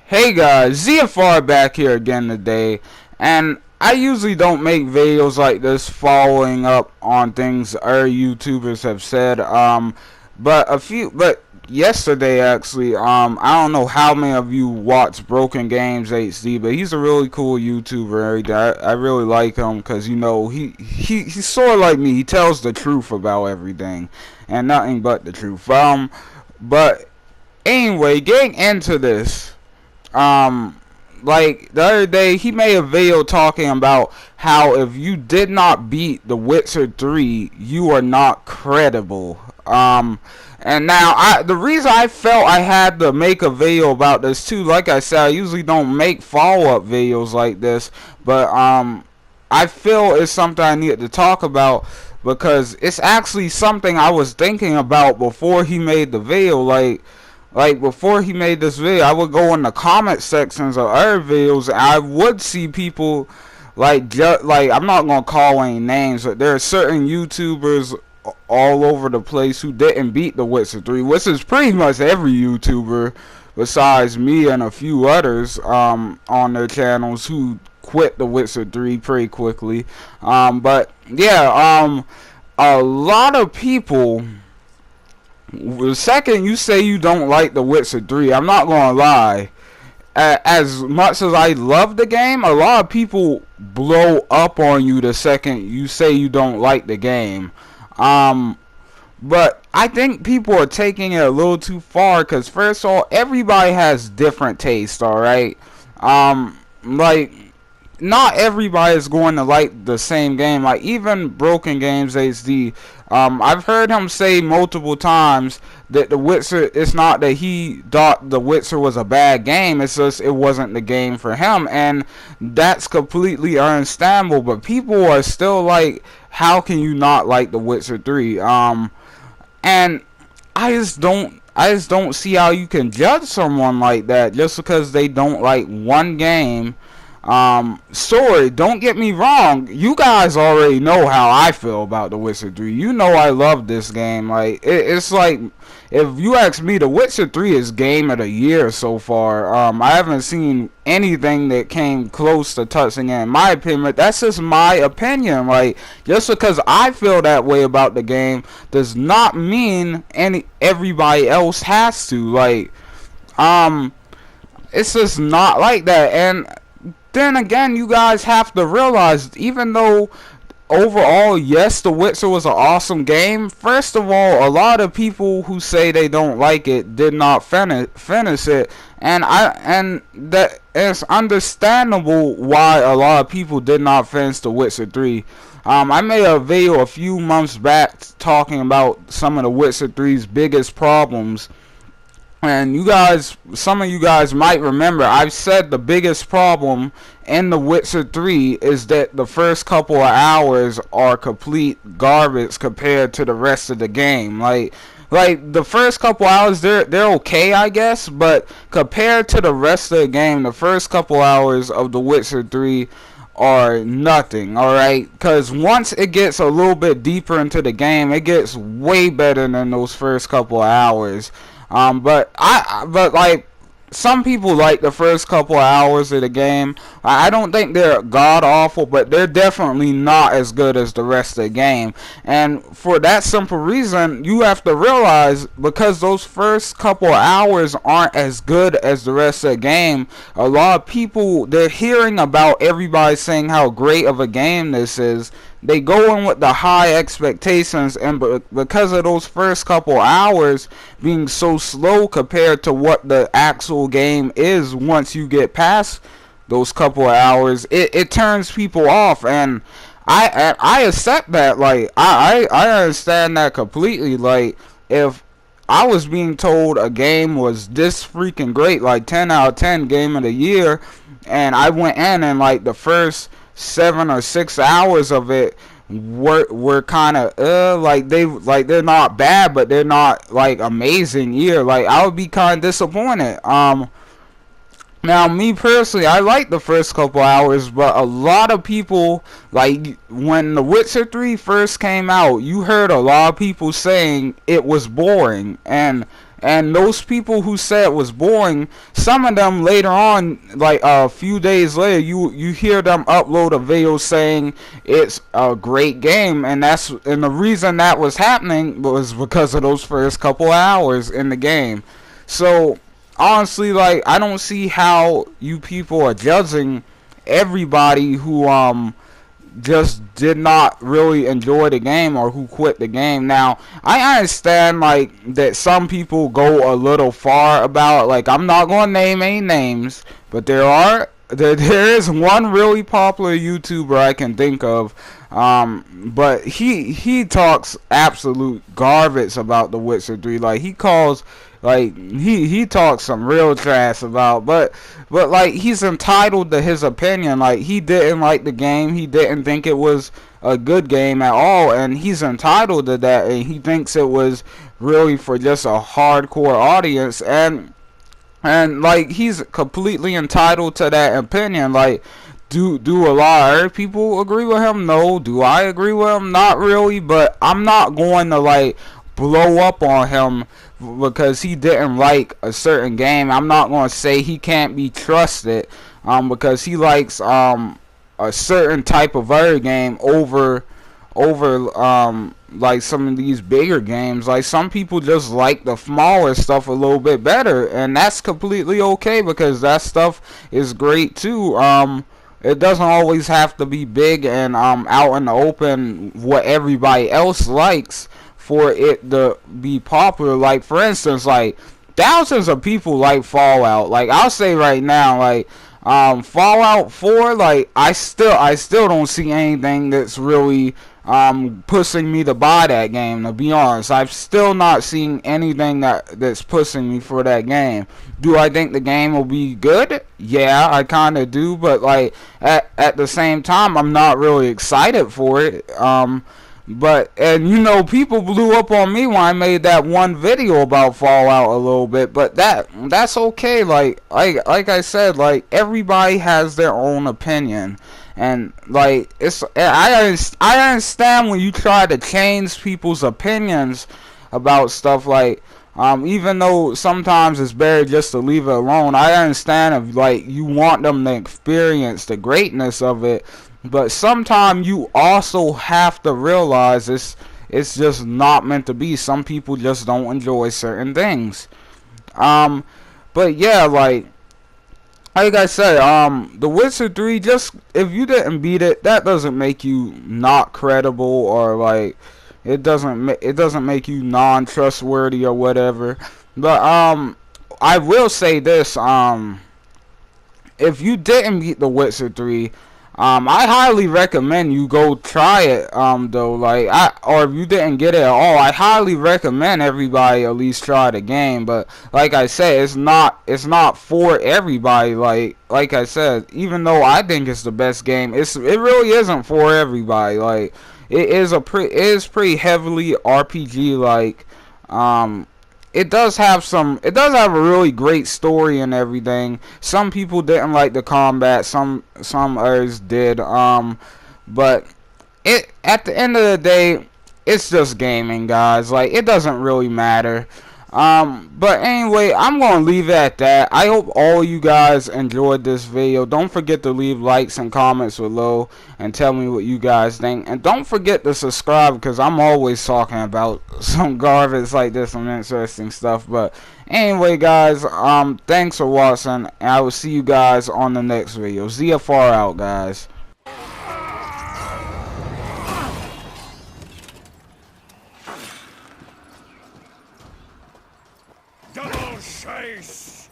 Hey guys, ZFR back here again today, and I usually don't make videos like this following up on things other YouTubers have said, but yesterday actually, I don't know how many of you watch Broken Games HD, but he's a really cool YouTuber. I really like him because, you know, he's sort of like me. He tells the truth about everything, and nothing but the truth. But anyway, getting into this, um like the other day he made a video talking about how if you did not beat The Witcher 3 you are not credible. And now the reason I felt I had to make a video about this too, like I said, I usually don't make follow-up videos like this, but I feel it's something I needed to talk about because it's actually something I was thinking about before he made the video. Like before he made this video, I would go in the comment sections of other videos and I would see people like I'm not gonna call any names, but there are certain YouTubers all over the place who didn't beat The Witcher 3, which is pretty much every YouTuber besides me and a few others on their channels who quit The Witcher 3 pretty quickly. But yeah, a lot of people, the second you say you don't like The Witcher 3, I'm not gonna lie, as much as I love the game, a lot of people blow up on you the second you say you don't like the game. But I think people are taking it a little too far because, first of all, everybody has different taste, alright? Like, not everybody is going to like the same game. Like, even Broken Games HD, I've heard him say multiple times that The Witcher, it's not that he thought The Witcher was a bad game, it's just it wasn't the game for him, and that's completely understandable, but people are still like, how can you not like The Witcher 3? And I just don't see how you can judge someone like that just because they don't like one game. Sorry, don't get me wrong. You guys already know how I feel about The Witcher 3. You know I love this game. Like, it's like, if you ask me, The Witcher 3 is game of the year so far. I haven't seen anything that came close to touching it, in my opinion. But that's just my opinion. Like, just because I feel that way about the game does not mean everybody else has to. Like, it's just not like that. And then again, you guys have to realize, even though overall, yes, The Witcher was an awesome game, first of all, a lot of people who say they don't like it did not finish it, and that it's understandable why a lot of people did not finish The Witcher 3. I made a video a few months back talking about some of The Witcher 3's biggest problems. And some of you guys might remember, I've said the biggest problem in The Witcher 3 is that the first couple of hours are complete garbage compared to the rest of the game. Like the first couple hours, they're okay, I guess, but compared to the rest of the game, the first couple hours of The Witcher 3 are nothing, alright? Because once it gets a little bit deeper into the game, it gets way better than those first couple of hours. But like, some people like the first couple of hours of the game. I don't think they're god awful, but they're definitely not as good as the rest of the game. And for that simple reason, you have to realize, because those first couple of hours aren't as good as the rest of the game, a lot of people, they're hearing about everybody saying how great of a game this is. They go in with the high expectations, and because of those first couple hours being so slow compared to what the actual game is, once you get past those couple of hours, it turns people off. And I accept that. Like, I understand that completely. Like, if I was being told a game was this freaking great, like 10 out of 10 game of the year, and I went in and like the first 7 or 6 hours of it were kind of like they're not bad, but they're not like amazing either, like I would be kind of disappointed. Now, me personally, I like the first couple hours, but a lot of people, like, when The Witcher 3 first came out, you heard a lot of people saying it was boring, and And those people who said it was boring, some of them later on, like a few days later, you hear them upload a video saying it's a great game, and the reason that was happening was because of those first couple hours in the game. So honestly, like, I don't see how you people are judging everybody who just did not really enjoy the game or who quit the game. Now, I understand like that some people go a little far about it. Like, I'm not going to name any names, but there is one really popular YouTuber I can think of, but he talks absolute garbage about The Witcher 3. Like, he talks some real trash about, but like, he's entitled to his opinion. Like, he didn't like the game, he didn't think it was a good game at all, and he's entitled to that, and he thinks it was really for just a hardcore audience, and like, he's completely entitled to that opinion. Like, do a lot of other people agree with him? No. Do I agree with him? Not really, but I'm not going to like blow up on him because he didn't like a certain game. I'm not going to say he can't be trusted because he likes a certain type of other game over like some of these bigger games. Like, some people just like the smaller stuff a little bit better, and that's completely okay because that stuff is great too. It doesn't always have to be big and out in the open what everybody else likes for it to be popular. Like, for instance, like, thousands of people like Fallout. Like, I'll say right now, like, Fallout 4, like, I still don't see anything that's really pushing me to buy that game, to be honest. I've still not seen anything that's pushing me for that game. Do I think the game will be good? Yeah, I kind of do, but like at the same time, I'm not really excited for it. But, and you know, people blew up on me when I made that one video about Fallout a little bit, but that's okay. Like I said, like, everybody has their own opinion, and like, I understand when you try to change people's opinions about stuff. Like, even though sometimes it's better just to leave it alone, I understand if like you want them to experience the greatness of it. But sometimes you also have to realize it's just not meant to be. Some people just don't enjoy certain things. But yeah, like I said, The Witcher 3, just if you didn't beat it, that doesn't make you not credible, or like it doesn't make you non-trustworthy or whatever. But I will say this, if you didn't beat The Witcher 3, I highly recommend you go try it, though, like, or if you didn't get it at all, I highly recommend everybody at least try the game. But like I said, it's not for everybody. Like I said, even though I think it's the best game, it really isn't for everybody. Like, it is pretty heavily RPG like. It does have a really great story and everything. Some people didn't like the combat, some others did. But at the end of the day, it's just gaming, guys. Like, it doesn't really matter. But anyway, I'm gonna leave it at that. I hope all you guys enjoyed this video. Don't forget to leave likes and comments below and tell me what you guys think. And don't forget to subscribe, because I'm always talking about some garbage like this, some interesting stuff. But anyway, guys, thanks for watching, and I will see you guys on the next video. ZFR out, guys. Double chase!